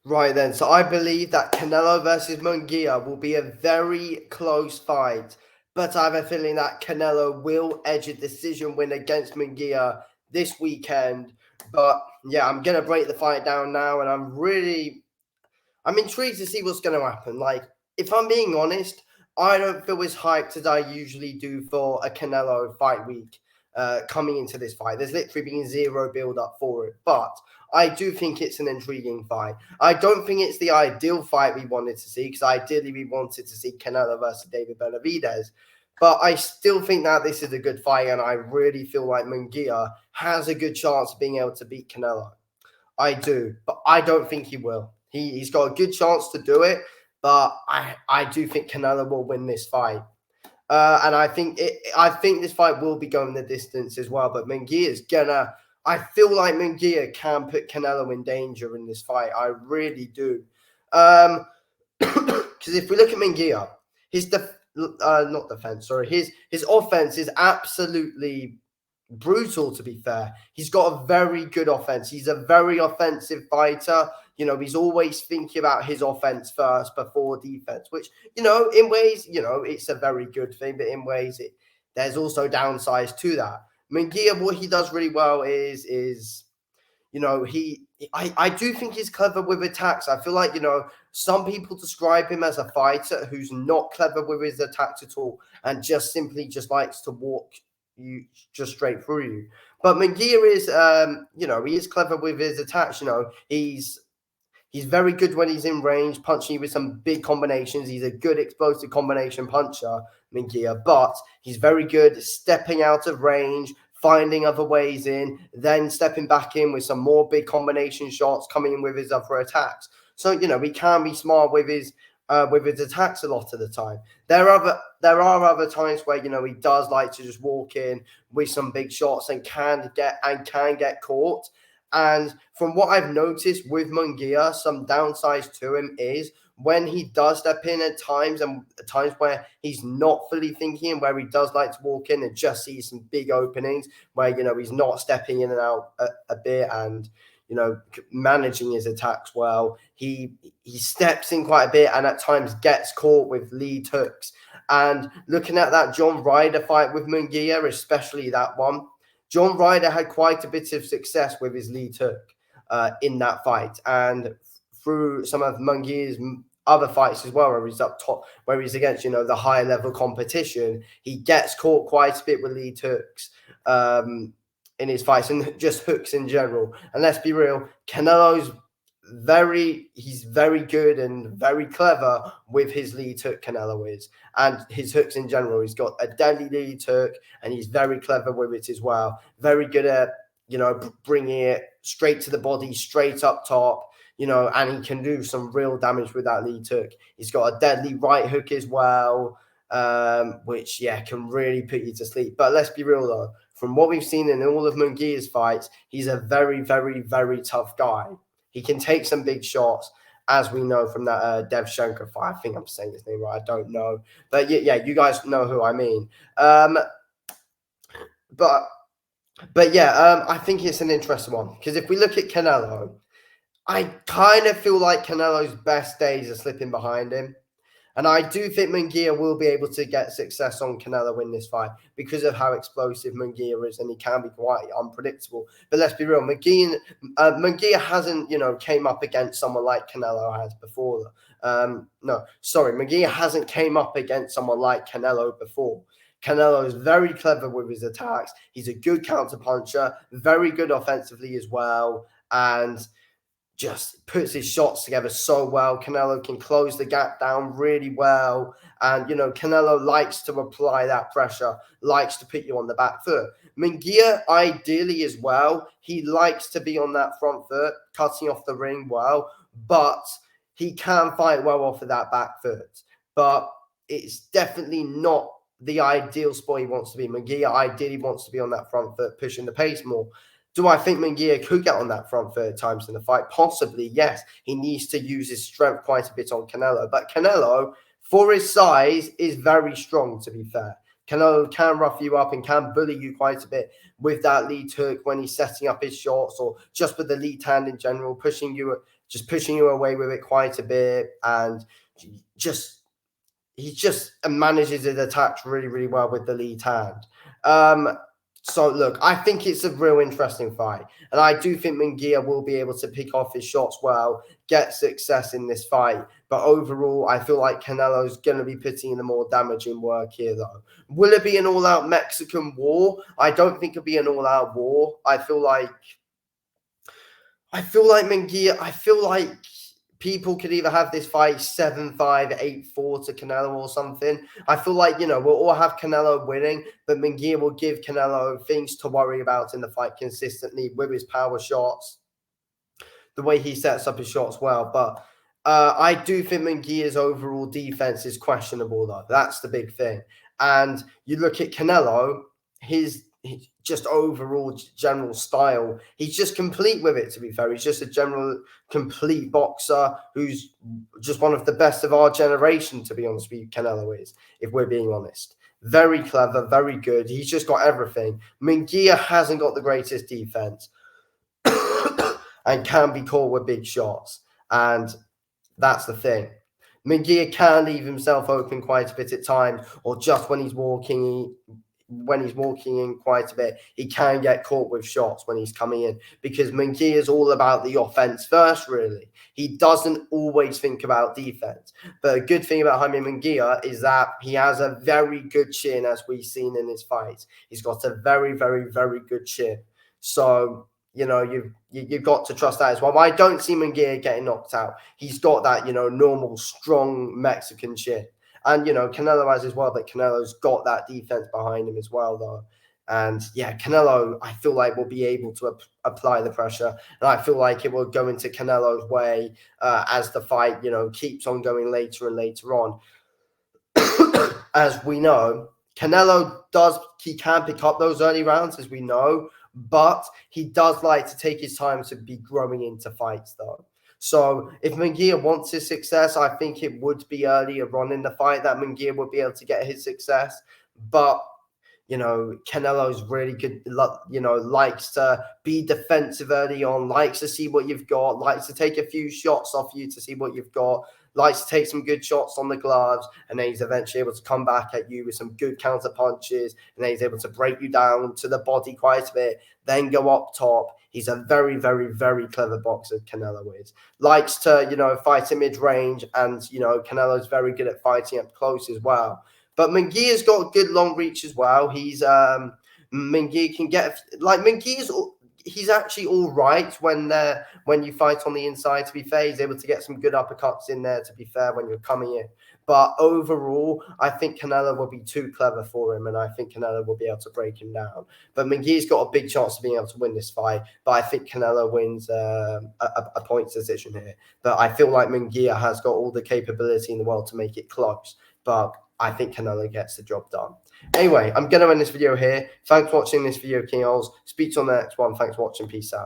Right then, so I believe that Canelo versus Munguia will be a very close fight, but I have a feeling that Canelo will edge a decision win against Munguia this weekend. But yeah, I'm gonna break the fight down now, and I'm intrigued to see what's going to happen. Like, if I'm being honest, I don't feel as hyped as I usually do for a Canelo fight week coming into this fight. There's literally been zero build up for it, but I do think it's an intriguing fight. I don't think it's the ideal fight we wanted to see because ideally we wanted to see Canelo versus David Benavidez. But I still think that this is a good fight, and I really feel like Munguia has a good chance of being able to beat Canelo. I do, but I don't think he will. He's got a good chance to do it, but I do think Canelo will win this fight. And I think this fight will be going the distance as well. But Munguia is gonna. I feel like Munguia can put Canelo in danger in this fight. I really do. Because if we look at Munguia, his not defense, sorry, his offense is absolutely brutal, to be fair. He's got a very good offense. He's a very offensive fighter. He's always thinking about his offense first before defense, which, in ways, it's a very good thing, but in ways there's also downsides to that. Munguia, what he does really well is I do think he's clever with attacks. I feel like, some people describe him as a fighter who's not clever with his attacks at all and just simply just likes to walk you just straight through you. But Munguia is, he is clever with his attacks. He's very good when he's in range, punching you with some big combinations. He's a good explosive combination puncher, Munguia, but he's very good stepping out of range, finding other ways in, then stepping back in with some more big combination shots, coming in with his other attacks. So, he can be smart with his attacks a lot of the time. There are other times where he does like to just walk in with some big shots and can get caught. And from what I've noticed with Munguia, some downsides to him is when he does step in at times and times where he's not fully thinking, where he does like to walk in and just see some big openings where he's not stepping in and out a bit and managing his attacks well. He steps in quite a bit and at times gets caught with lead hooks. And looking at that John Ryder fight with Munguia, especially that one, John Ryder had quite a bit of success with his lead hook in that fight. And through some of Munguia's other fights as well, where he's up top, where he's against, the higher level competition, he gets caught quite a bit with lead hooks. In his fights and just hooks in general. And let's be real, Canelo's he's very good and very clever with his lead hook, Canelo is. And his hooks in general. He's got a deadly lead hook and he's very clever with it as well. Very good at, bringing it straight to the body, straight up top, and he can do some real damage with that lead hook. He's got a deadly right hook as well, which, can really put you to sleep. But let's be real though, from what we've seen in all of Munguia's fights, he's a very, very, very tough guy. He can take some big shots, as we know from that Dev Shankar fight. I think I'm saying his name right. I don't know. But yeah, you guys know who I mean. But I think it's an interesting one. Because if we look at Canelo, I kind of feel like Canelo's best days are slipping behind him. And I do think Munguia will be able to get success on Canelo in this fight because of how explosive Munguia is, and he can be quite unpredictable. But let's be real, Munguia hasn't, came up against someone like Canelo has before. Munguia hasn't came up against someone like Canelo before. Canelo is very clever with his attacks. He's a good counter puncher, very good offensively as well, and just puts his shots together so well. Canelo can close the gap down really well. And, Canelo likes to apply that pressure, likes to put you on the back foot. Munguia, ideally as well, he likes to be on that front foot, cutting off the ring well, but he can fight well off of that back foot. But it's definitely not the ideal spot he wants to be. Munguia ideally wants to be on that front foot, pushing the pace more. Do I think Munguia could get on that front foot at times in the fight? Possibly, yes. He needs to use his strength quite a bit on Canelo. But Canelo, for his size, is very strong, to be fair. Canelo can rough you up and can bully you quite a bit with that lead hook when he's setting up his shots or just with the lead hand in general, pushing you just pushing you away with it quite a bit, and just he just manages his attacks really, really well with the lead hand. So look, I think it's a real interesting fight, and I do think Munguia will be able to pick off his shots well, get success in this fight. But overall, I feel like Canelo's going to be putting in the more damaging work here, though. Will it be an all-out Mexican war? I don't think it'll be an all-out war. I feel like Munguia. I feel like people could either have this fight 7-5, 8-4 to Canelo or something. I feel like, we'll all have Canelo winning, but Munguia will give Canelo things to worry about in the fight consistently with his power shots, the way he sets up his shots well. But I do think Munguia's overall defense is questionable, though. That's the big thing. And you look at Canelo, his just overall general style, he's just complete with it, to be fair. He's just a general complete boxer who's just one of the best of our generation, to be honest with you. Canelo is, if we're being honest. Very clever, very good. He's just got everything. Munguia hasn't got the greatest defense and can be caught with big shots. And that's the thing. Munguia can leave himself open quite a bit at times, or just when he's walking in quite a bit, he can get caught with shots when he's coming in, because Munguia is all about the offense first, really. He doesn't always think about defense. But a good thing about Jaime Munguia is that he has a very good chin, as we've seen in his fights. He's got a very, very, very good chin. So, you've got to trust that as well. But I don't see Munguia getting knocked out. He's got that, normal, strong Mexican chin. And, Canelo has as well, but Canelo's got that defense behind him as well, though. And, yeah, Canelo, I feel like, will be able to apply the pressure. And I feel like it will go into Canelo's way as the fight, keeps on going later and later on. As we know, Canelo he can pick up those early rounds, as we know, but he does like to take his time to be growing into fights, though. So if Munguia wants his success, I think it would be earlier on in the fight that Munguia would be able to get his success. But, Canelo's really good, likes to be defensive early on, likes to see what you've got, likes to take a few shots off you to see what you've got, likes to take some good shots on the gloves, and then he's eventually able to come back at you with some good counter punches, and then he's able to break you down to the body quite a bit, then go up top. He's a very, very, very clever boxer, Canelo is. Likes to, fight in mid-range, and, Canelo's very good at fighting up close as well. But Munguia's got good long reach as well. Munguia can get, he's actually all right when you fight on the inside, to be fair. He's able to get some good uppercuts in there, to be fair, when you're coming in. But overall, I think Canelo will be too clever for him, and I think Canelo will be able to break him down. But Munguia's got a big chance of being able to win this fight, but I think Canelo wins a points decision here. But I feel like Munguia has got all the capability in the world to make it close, but I think Canelo gets the job done. Anyway, I'm going to end this video here. Thanks for watching this video, King Ols. Speak to you on the next one. Thanks for watching. Peace out.